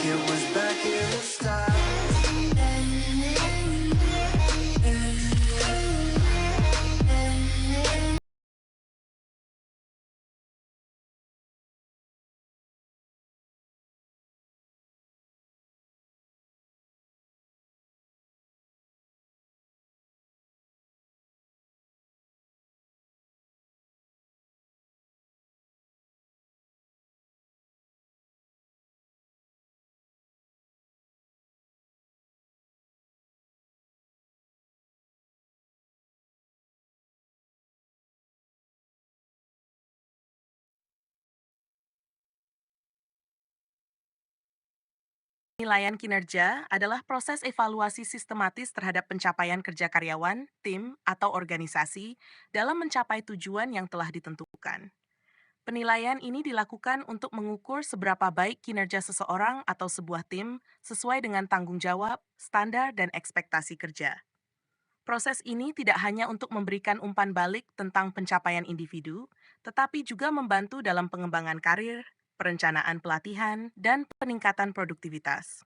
it was back in the style. Penilaian kinerja adalah proses evaluasi sistematis terhadap pencapaian kerja karyawan, tim, atau organisasi dalam mencapai tujuan yang telah ditentukan. Penilaian ini dilakukan untuk mengukur seberapa baik kinerja seseorang atau sebuah tim sesuai dengan tanggung jawab, standar, dan ekspektasi kerja. Proses ini tidak hanya untuk memberikan umpan balik tentang pencapaian individu, tetapi juga membantu dalam pengembangan karir, perencanaan pelatihan, dan peningkatan produktivitas.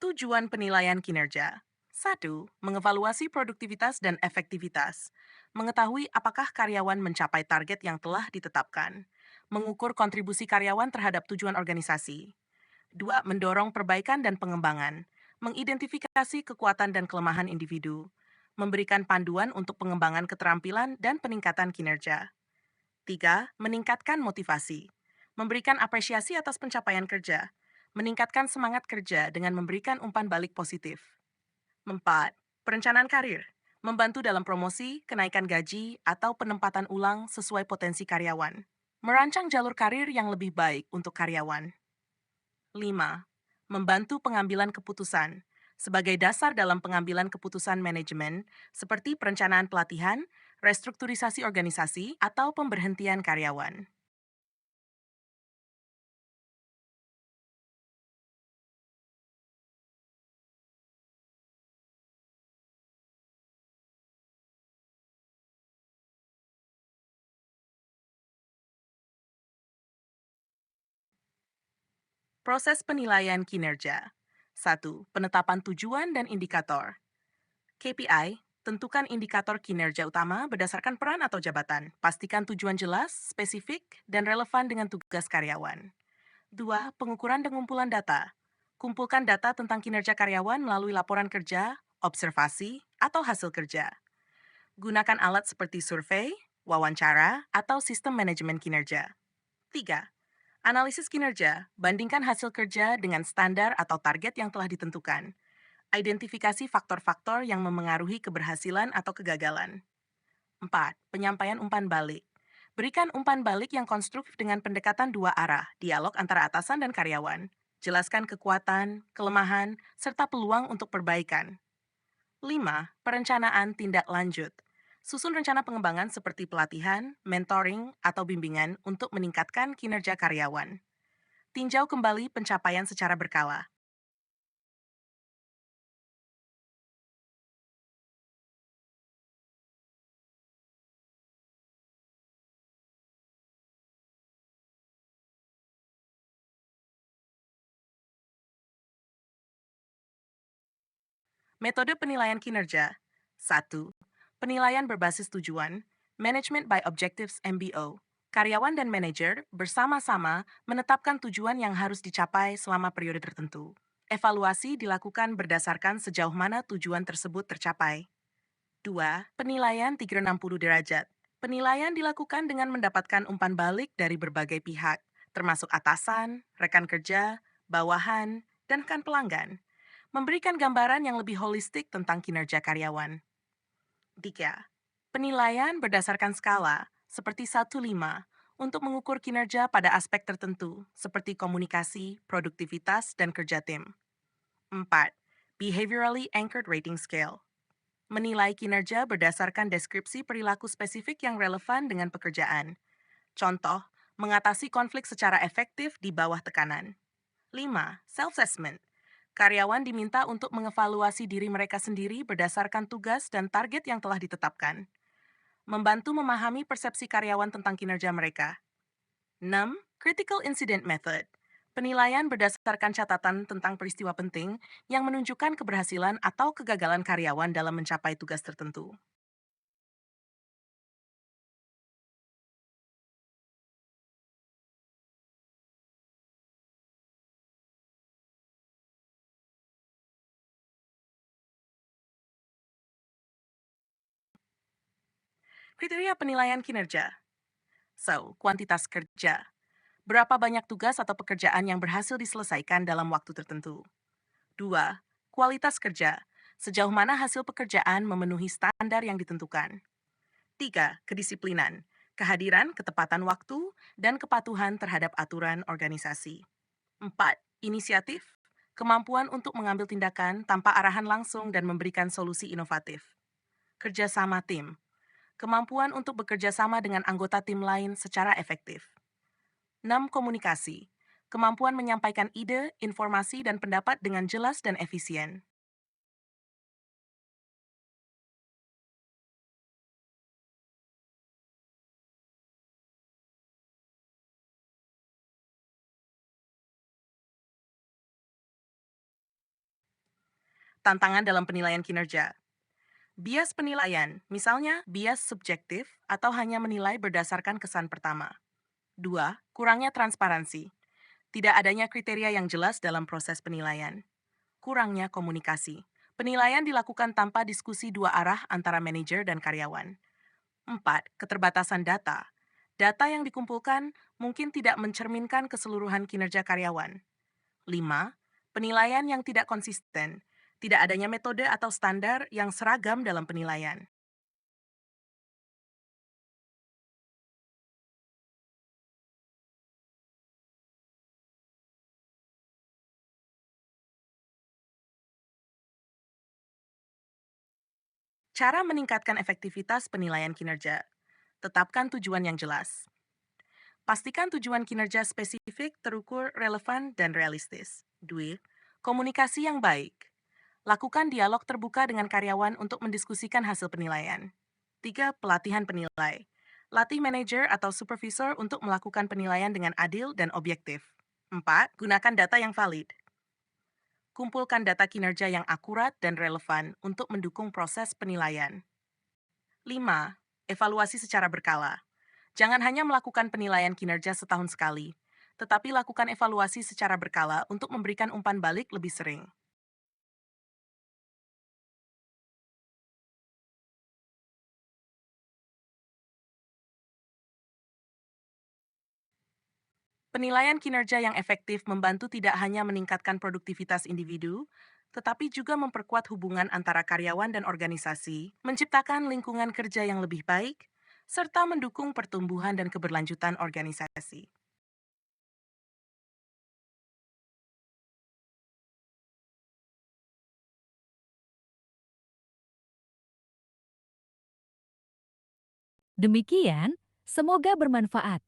Tujuan penilaian kinerja. 1. Mengevaluasi produktivitas dan efektivitas. Mengetahui apakah karyawan mencapai target yang telah ditetapkan. Mengukur kontribusi karyawan terhadap tujuan organisasi. 2. Mendorong perbaikan dan pengembangan. Mengidentifikasi kekuatan dan kelemahan individu. Memberikan panduan untuk pengembangan keterampilan dan peningkatan kinerja. 3. Meningkatkan motivasi. Memberikan apresiasi atas pencapaian kerja. Meningkatkan semangat kerja dengan memberikan umpan balik positif. 4. Perencanaan karir. Membantu dalam promosi, kenaikan gaji, atau penempatan ulang sesuai potensi karyawan. Merancang jalur karir yang lebih baik untuk karyawan. 5. Membantu pengambilan keputusan. Sebagai dasar dalam pengambilan keputusan manajemen, seperti perencanaan pelatihan, restrukturisasi organisasi, atau pemberhentian karyawan. Proses penilaian kinerja. 1. Penetapan tujuan dan indikator. KPI, tentukan indikator kinerja utama berdasarkan peran atau jabatan. Pastikan tujuan jelas, spesifik, dan relevan dengan tugas karyawan. 2. Pengukuran dan pengumpulan data. Kumpulkan data tentang kinerja karyawan melalui laporan kerja, observasi, atau hasil kerja. Gunakan alat seperti survei, wawancara, atau sistem manajemen kinerja. 3. Analisis kinerja, bandingkan hasil kerja dengan standar atau target yang telah ditentukan. Identifikasi faktor-faktor yang memengaruhi keberhasilan atau kegagalan. 4. Penyampaian umpan balik. Berikan umpan balik yang konstruktif dengan pendekatan dua arah, dialog antara atasan dan karyawan. Jelaskan kekuatan, kelemahan, serta peluang untuk perbaikan. 5. Perencanaan tindak lanjut. Susun rencana pengembangan seperti pelatihan, mentoring, atau bimbingan untuk meningkatkan kinerja karyawan. Tinjau kembali pencapaian secara berkala. Metode penilaian kinerja. 1. Penilaian berbasis tujuan, Management by Objectives MBO. Karyawan dan manajer bersama-sama menetapkan tujuan yang harus dicapai selama periode tertentu. Evaluasi dilakukan berdasarkan sejauh mana tujuan tersebut tercapai. 2. Penilaian 360 derajat. Penilaian dilakukan dengan mendapatkan umpan balik dari berbagai pihak, termasuk atasan, rekan kerja, bawahan, dan rekan pelanggan. Memberikan gambaran yang lebih holistik tentang kinerja karyawan. 3. Penilaian berdasarkan skala, seperti 1-5, untuk mengukur kinerja pada aspek tertentu, seperti komunikasi, produktivitas, dan kerja tim. 4. Behaviorally Anchored Rating Scale. Menilai kinerja berdasarkan deskripsi perilaku spesifik yang relevan dengan pekerjaan. Contoh, mengatasi konflik secara efektif di bawah tekanan. 5. Self-assessment. Karyawan diminta untuk mengevaluasi diri mereka sendiri berdasarkan tugas dan target yang telah ditetapkan. Membantu memahami persepsi karyawan tentang kinerja mereka. 6. Critical Incident Method. Penilaian berdasarkan catatan tentang peristiwa penting yang menunjukkan keberhasilan atau kegagalan karyawan dalam mencapai tugas tertentu. Kriteria penilaian kinerja. So, kuantitas kerja. Berapa banyak tugas atau pekerjaan yang berhasil diselesaikan dalam waktu tertentu. 2. Kualitas kerja. Sejauh mana hasil pekerjaan memenuhi standar yang ditentukan. 3. Kedisiplinan. Kehadiran, ketepatan waktu, dan kepatuhan terhadap aturan organisasi. 4. Inisiatif. Kemampuan untuk mengambil tindakan tanpa arahan langsung dan memberikan solusi inovatif. Kerjasama tim. Kemampuan untuk bekerja sama dengan anggota tim lain secara efektif. 6. Komunikasi. Kemampuan menyampaikan ide, informasi, dan pendapat dengan jelas dan efisien. Tantangan dalam penilaian kinerja. Bias penilaian, misalnya bias subjektif atau hanya menilai berdasarkan kesan pertama. 2. Kurangnya transparansi. Tidak adanya kriteria yang jelas dalam proses penilaian. Kurangnya komunikasi. Penilaian dilakukan tanpa diskusi dua arah antara manajer dan karyawan. 4. Keterbatasan data. Data yang dikumpulkan mungkin tidak mencerminkan keseluruhan kinerja karyawan. 5. Penilaian yang tidak konsisten. Tidak adanya metode atau standar yang seragam dalam penilaian. Cara meningkatkan efektivitas penilaian kinerja. Tetapkan tujuan yang jelas. Pastikan tujuan kinerja spesifik, terukur, relevan, dan realistis. 2. Komunikasi yang baik. Lakukan dialog terbuka dengan karyawan untuk mendiskusikan hasil penilaian. 3. Pelatihan penilai. Latih manajer atau supervisor untuk melakukan penilaian dengan adil dan objektif. 4. Gunakan data yang valid. Kumpulkan data kinerja yang akurat dan relevan untuk mendukung proses penilaian. 5. Evaluasi secara berkala. Jangan hanya melakukan penilaian kinerja setahun sekali, tetapi lakukan evaluasi secara berkala untuk memberikan umpan balik lebih sering. Penilaian kinerja yang efektif membantu tidak hanya meningkatkan produktivitas individu, tetapi juga memperkuat hubungan antara karyawan dan organisasi, menciptakan lingkungan kerja yang lebih baik, serta mendukung pertumbuhan dan keberlanjutan organisasi. Demikian, semoga bermanfaat.